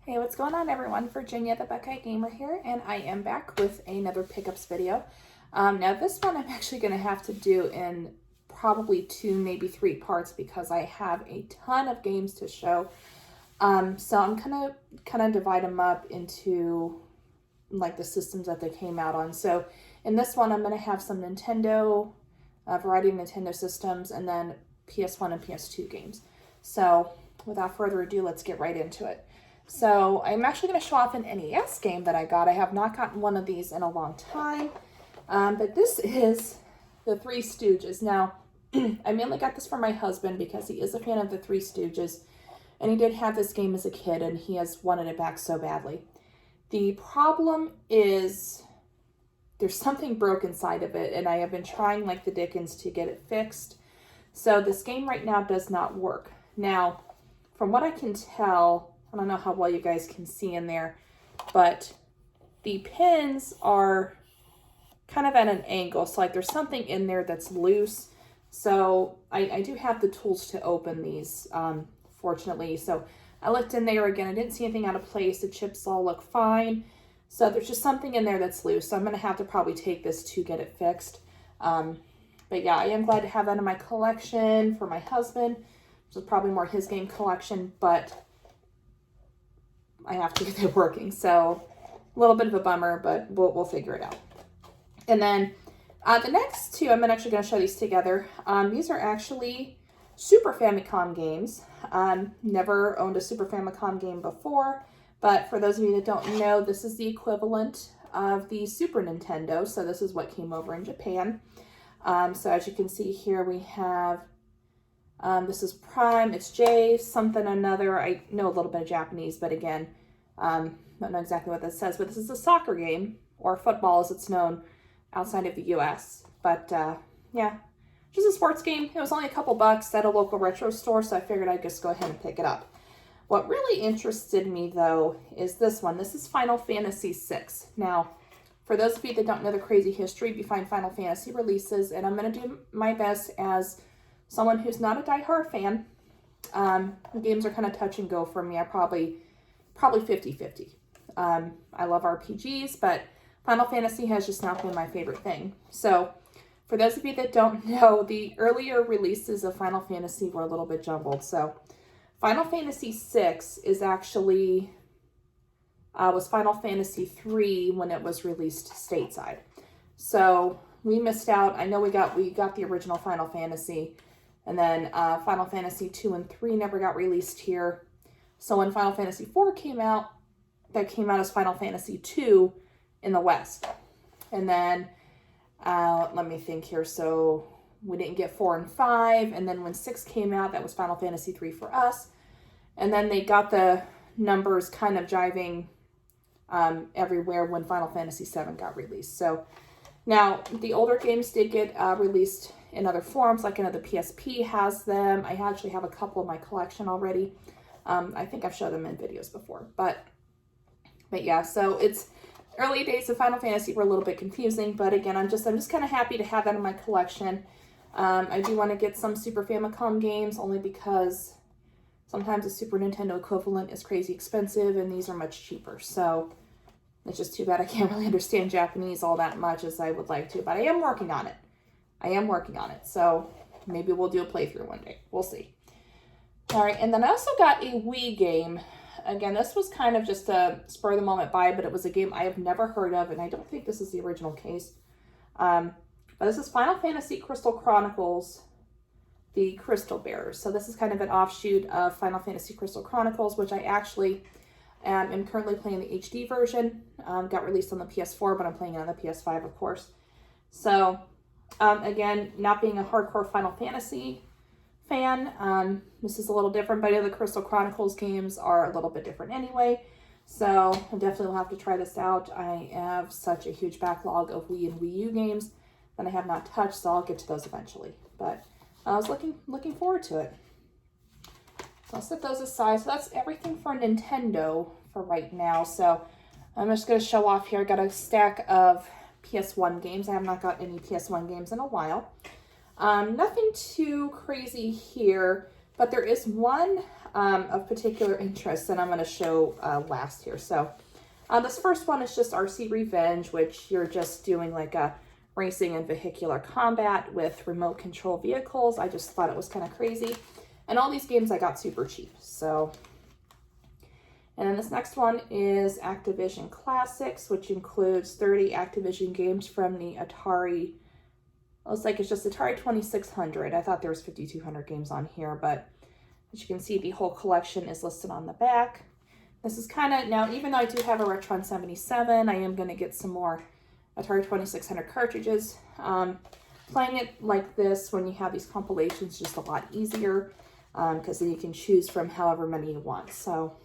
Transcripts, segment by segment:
Hey, what's going on everyone? Virginia the Buckeye Gamer here, and I am back with another pickups video. Now this one I'm actually going to have to do in probably 2, maybe 3 parts because I have a ton of games to show. So I'm kind of divide them up into like the systems that they came out on. So in this one I'm going to have some Nintendo, a variety of Nintendo systems, and then PS1 and PS2 games. So without further ado, let's get right into it. So I'm actually going to show off an NES game that I got. I have not gotten one of these in a long time, but this is the Three Stooges. Now, I mainly got this for my husband because he is a fan of the Three Stooges, and he did have this game as a kid, and he has wanted it back so badly. The problem is there's something broke inside of it, and I have been trying like the dickens to get it fixed. So this game right now does not work. Now, from what I can tell, I don't know how well you guys can see in there, but the pins are kind of at an angle. So like there's something in there that's loose. So I do have the tools to open these, fortunately. So I looked in there again. I didn't see anything out of place. The chips all look fine. So there's just something in there that's loose. So I'm going to have to probably take this to get it fixed. But yeah, I am glad to have that in my collection for my husband. This is probably more his game collection, but I have to get it working, so a little bit of a bummer, but we'll figure it out. And then the next two, I'm actually going to show these together. These are actually Super Famicom games. Never owned a Super Famicom game before, but for those of you that don't know, this is the equivalent of the Super Nintendo, so this is what came over in Japan. So as you can see here, we have this is Prime, it's J, something another. I know a little bit of Japanese, but again, don't know exactly what this says, but this is a soccer game, or football as it's known outside of the US. But yeah, just a sports game. It was only a couple bucks at a local retro store, so I figured I'd just go ahead and pick it up. What really interested me though is this one. This is Final Fantasy VI. Now, for those of you that don't know the crazy history behind Final Fantasy releases, and I'm going to do my best as someone who's not a diehard fan. Games are kind of touch and go for me. I probably 50-50. I love RPGs, but Final Fantasy has just not been my favorite thing. So for those of you that don't know, the earlier releases of Final Fantasy were a little bit jumbled. So Final Fantasy VI is actually was Final Fantasy III when it was released stateside. So we missed out. I know we got the original Final Fantasy. And then Final Fantasy 2 and 3 never got released here. So when Final Fantasy 4 came out, that came out as Final Fantasy 2 in the West. And then, let me think here. So we didn't get 4 and 5. And then when 6 came out, that was Final Fantasy 3 for us. And then they got the numbers kind of jiving everywhere when Final Fantasy 7 got released. So now the older games did get released in other forms, like the PSP has them. I actually have a couple in my collection already. I think I've showed them in videos before, but yeah, so it's early days of Final Fantasy were a little bit confusing, but again, I'm just kind of happy to have that in my collection. I do want to get some Super Famicom games only because sometimes the Super Nintendo equivalent is crazy expensive and these are much cheaper. So it's just too bad I can't really understand Japanese all that much as I would like to, but I am working on it. So maybe we'll do a playthrough one day. We'll see. All right, and then I also got a Wii game. Again, this was kind of just a spur-of-the-moment buy, but it was a game I have never heard of, and I don't think this is the original case. But this is Final Fantasy Crystal Chronicles, the Crystal Bearers. So this is kind of an offshoot of Final Fantasy Crystal Chronicles, which I actually am currently playing the HD version. Got released on the PS4, but I'm playing it on the PS5, of course. So again, not being a hardcore Final Fantasy fan, this is a little different, but the Crystal Chronicles games are a little bit different anyway. So I definitely will have to try this out. I have such a huge backlog of Wii and Wii U games that I have not touched, so I'll get to those eventually. But I was looking forward to it. So I'll set those aside. So that's everything for Nintendo for right now. So I'm just going to show off here. I got a stack of PS1 games. I have not got any PS1 games in a while. Nothing too crazy here, but there is one of particular interest that I'm going to show last here. So this first one is just RC Revenge, which you're just doing like a racing and vehicular combat with remote control vehicles. I just thought it was kind of crazy. And all these games I got super cheap. So, and then this next one is Activision Classics, which includes 30 Activision games from the Atari. Looks like it's just Atari 2600. I thought there was 5,200 games on here, but as you can see, the whole collection is listed on the back. This is kind of, now even though I do have a Retron 77, I am going to get some more Atari 2600 cartridges. Playing it like this when you have these compilations is just a lot easier because then you can choose from however many you want. So,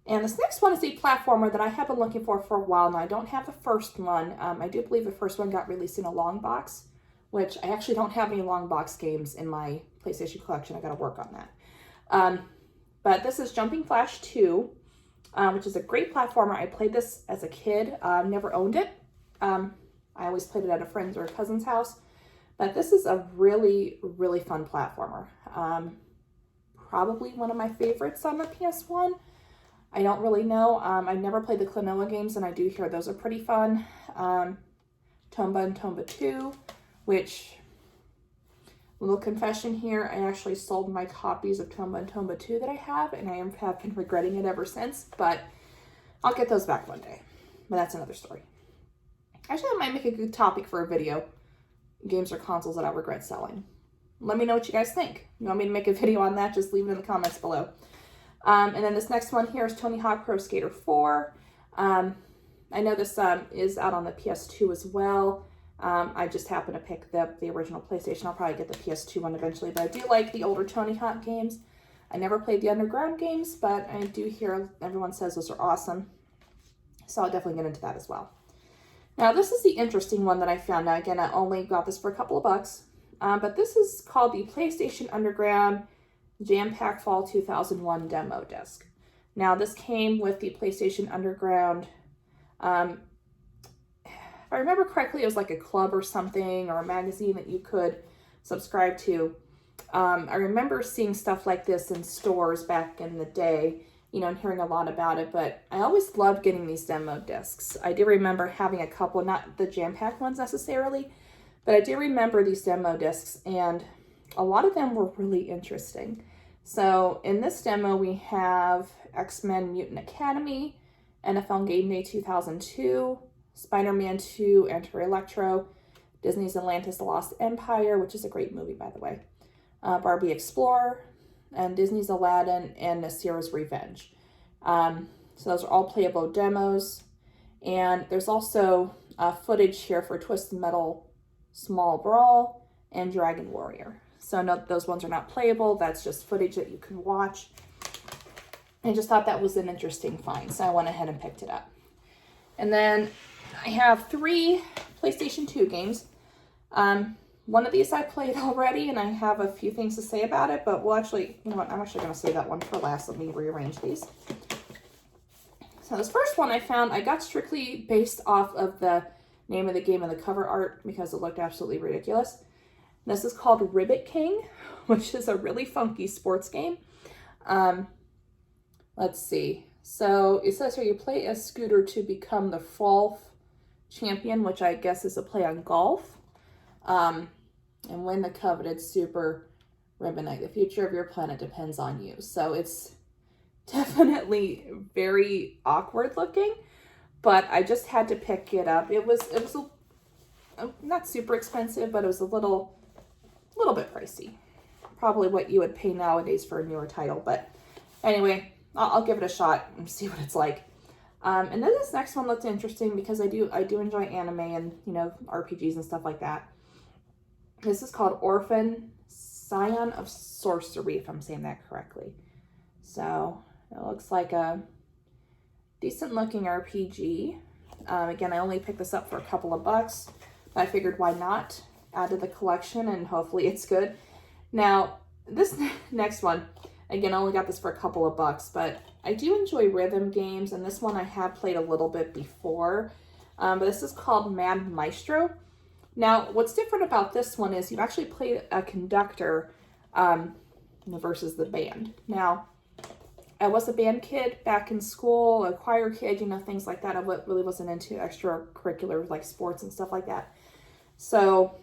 and this next one is a platformer that I have been looking for a while now. I don't have the first one. I do believe the first one got released in a long box, which I actually don't have any long box games in my PlayStation collection. I got to work on that. But this is Jumping Flash 2, which is a great platformer. I played this as a kid, never owned it. I always played it at a friend's or a cousin's house. But this is a really, really fun platformer. Probably one of my favorites on the PS1. I don't really know. I never played the Klonoa games, and I do hear those are pretty fun. Tomba and Tomba 2, which, little confession here, I actually sold my copies of Tomba and Tomba 2 that I have, and I have been regretting it ever since, but I'll get those back one day. But that's another story. Actually, I might make a good topic for a video. Games or consoles that I regret selling. Let me know what you guys think. You want me to make a video on that? Just leave it in the comments below. And then this next one here is Tony Hawk Pro Skater 4. I know this is out on the PS2 as well. I just happened to pick up the original PlayStation. I'll probably get the PS2 one eventually, but I do like the older Tony Hawk games. I never played the Underground games, but I do hear everyone says those are awesome. So I'll definitely get into that as well. Now, this is the interesting one that I found. Now, again, I only got this for a couple of bucks, but this is called the PlayStation Underground Jam Pack Fall 2001 Demo Disc. Now, this came with the PlayStation Underground. If I remember correctly, it was like a club or something, or a magazine that you could subscribe to. I remember seeing stuff like this in stores back in the day, you know, and hearing a lot about it, but I always loved getting these demo discs. I do remember having a couple, not the jam-packed ones necessarily, but I do remember these demo discs, and a lot of them were really interesting. So in this demo, we have X-Men Mutant Academy, NFL Game Day 2002, Spider-Man 2, Enter Electro, Disney's Atlantis The Lost Empire, which is a great movie, by the way, Barbie Explorer, and Disney's Aladdin, and Nasira's Revenge. So those are all playable demos. And there's also footage here for Twisted Metal Small Brawl and Dragon Warrior. So no, those ones are not playable. That's just footage that you can watch. I just thought that was an interesting find, so I went ahead and picked it up. And then I have 3 PlayStation 2 games. One of these I played already, and I have a few things to say about it, but we'll actually, you know what, I'm actually going to save that one for last. Let me rearrange these. So this first one I found, I got strictly based off of the name of the game and the cover art because it looked absolutely ridiculous. This is called Ribbit King, which is a really funky sports game. Let's see. So it says here you play a scooter to become the fall champion, which I guess is a play on golf. And win the coveted Super Ribbonite. The future of your planet depends on you. So it's definitely very awkward looking, but I just had to pick it up. It was not super expensive, but it was a little bit pricey. Probably what you would pay nowadays for a newer title, but anyway, I'll give it a shot and see what it's like. And then this next one looked interesting because I do enjoy anime and, you know, RPGs and stuff like that. This is called Orphan, Scion of Sorcery, if I'm saying that correctly. So it looks like a decent looking RPG. Again, I only picked this up for a couple of bucks. But I figured why not add to the collection, and hopefully it's good. Now, this next one, again, I only got this for a couple of bucks, but I do enjoy rhythm games, and this one I have played a little bit before. But this is called Mad Maestro. Now, what's different about this one is you actually play a conductor versus the band. Now, I was a band kid back in school, a choir kid, you know, things like that. I really wasn't into extracurricular, like sports and stuff like that. So,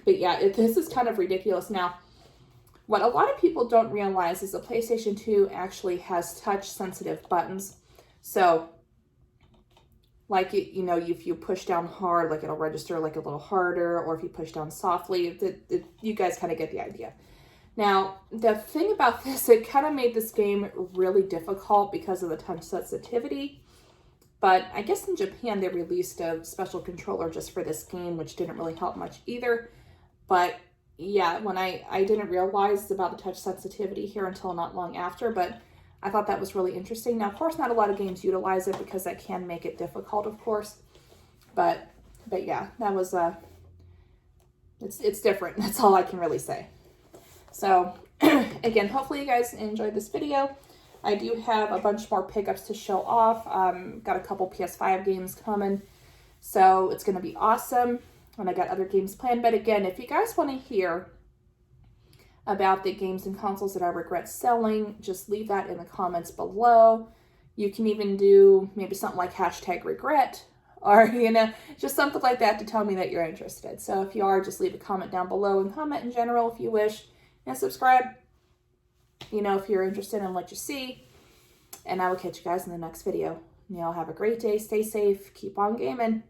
but yeah, this is kind of ridiculous. Now, what a lot of people don't realize is the PlayStation 2 actually has touch-sensitive buttons. So, like, you know, if you push down hard, like it'll register like a little harder, or if you push down softly, you guys kind of get the idea. Now, the thing about this, it kind of made this game really difficult because of the touch sensitivity. But I guess in Japan, they released a special controller just for this game, which didn't really help much either. But yeah, when I didn't realize about the touch sensitivity here until not long after, but I thought that was really interesting. Now, of course, not a lot of games utilize it because that can make it difficult, of course. But yeah, that was, it's different. That's all I can really say. So, again, hopefully you guys enjoyed this video. I do have a bunch more pickups to show off. Got a couple PS5 games coming, so it's going to be awesome. And I got other games planned. But again, if you guys want to hear about the games and consoles that I regret selling, just leave that in the comments below. You can even do maybe something like #regret, or, you know, just something like that to tell me that you're interested. So if you are, just leave a comment down below and comment in general if you wish. And subscribe, you know, if you're interested in what you see. And I will catch you guys in the next video. You all have a great day. Stay safe. Keep on gaming.